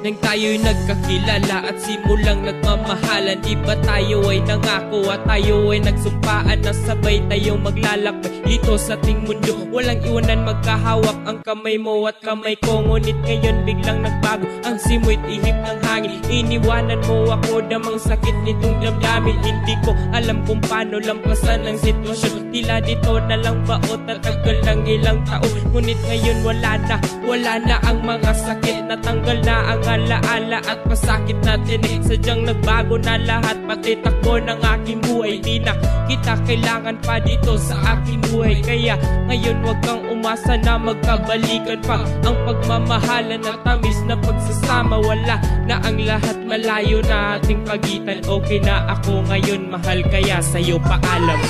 nang tayo'y nagkakilala at simulang nagmamahalan. Di ba tayo ay nangako at tayo ay nagsumpaan na sabay tayong maglalakbay dito sa ating mundo. Walang iwanan, magkahawak ang kamay mo at kamay ko. Ngunit ngayon biglang nagbago ang simoy't ihip ng hangin. Iniwanan mo ako, damang sakit nitong damdamin. Hindi ko alam kung paano lampasan ang sitwasyon. Tila dito na lang ba o tatagal ng ilang taon. Ngunit ngayon wala na ang mga sakit. Natanggal na ang alaala at pasakit natin sadyang nagbago na lahat, pati takbo ng aking buhay. Di na kita kailangan pa dito sa aking buhay. Kaya ngayon wag kang umasa na magkabalikan pa ang pagmamahalan at tamis na pagsasama. Wala na ang lahat, malayo na ating pagitan. Okay na ako ngayon, mahal, kaya sa'yo paalam.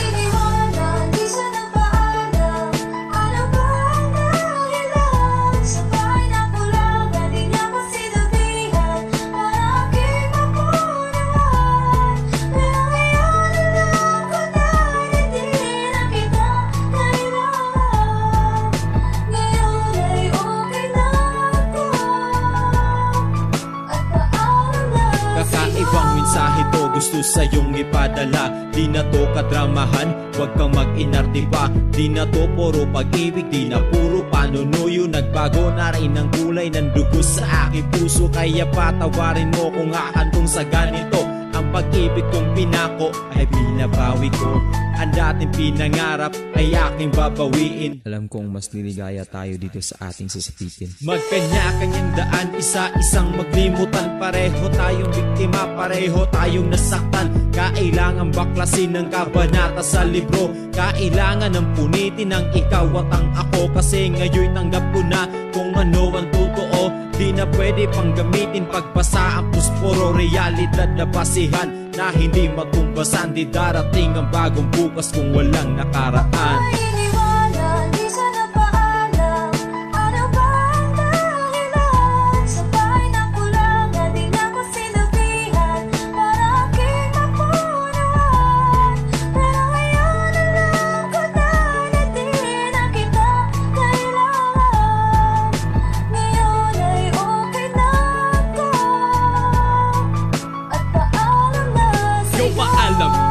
Kakaibang mensahe to gusto sa'yong ipadala. Di na to kadramahan, wag kang mag-inarte pa. Di na to puro pag-ibig, di na puro panunuyo. Nagbago na rin ang kulay ng dugo sa aking puso. Kaya patawarin mo kung aantong sa ganito. Ang pag-ibig kong pinako ay binabawi ko. Ang dating pinangarap ay aking babawiin. Alam kong mas liligaya tayo dito sa ating sasapitin. Magkanya-kanyang daan, isa-isang maglimutan. Pareho tayong biktima, pareho tayong nasaktan. Kailangan baklasin ng kabanata sa libro. Kailangan ng punitin ng ikaw at ang ako. Kasi ngayon tanggap ko na kung ano ang totoo. Di na pwede pang gamitin pagbasa ang pusporo. Realidad na basihan na hindi magkumbasan. Di darating ang bagong bukas kung walang nakaraan.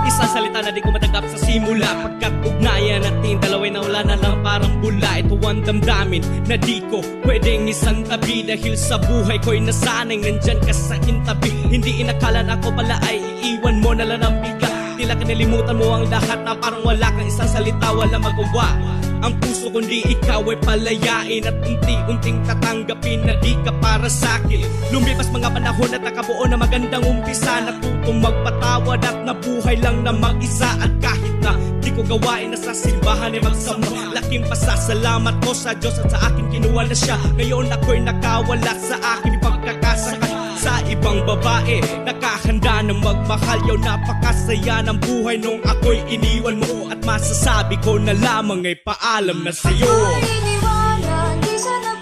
Isang salita na di ko matanggap sa simula. Pagkat ugnayan natin, dalaway na wala na lang parang bula. Ito ang damdamin na di ko pwedeng isang tabi. Dahil sa buhay ko'y nasanay, nandyan ka sa intabi. Hindi inakala na ako pala ay iiwan mo na lang ang bigla. Tila kinalimutan mo ang lahat na parang wala kang isang salita, wala magawa. Ang puso kundi ikaw ay palayain at unti-unting tatanggapin na di ka para sa'kin. Lumipas mga panahon at nakabuo na magandang umpisa. Natutong magpatawad at nabuhay lang na mag-isa. At kahit na di ko gawain na sa simbahan ay magsama, laking pasasalamat ko sa Diyos at sa akin kinuha na siya. Ngayon ako'y nakawala sa aking pagkakasakit sa ibang babae. Nakahanda na magmahal, yaw napakasaya ng buhay nung ako'y iniwan mo. At masasabi ko na lamang ay paalam na sa'yo. Iniwanan, di siya na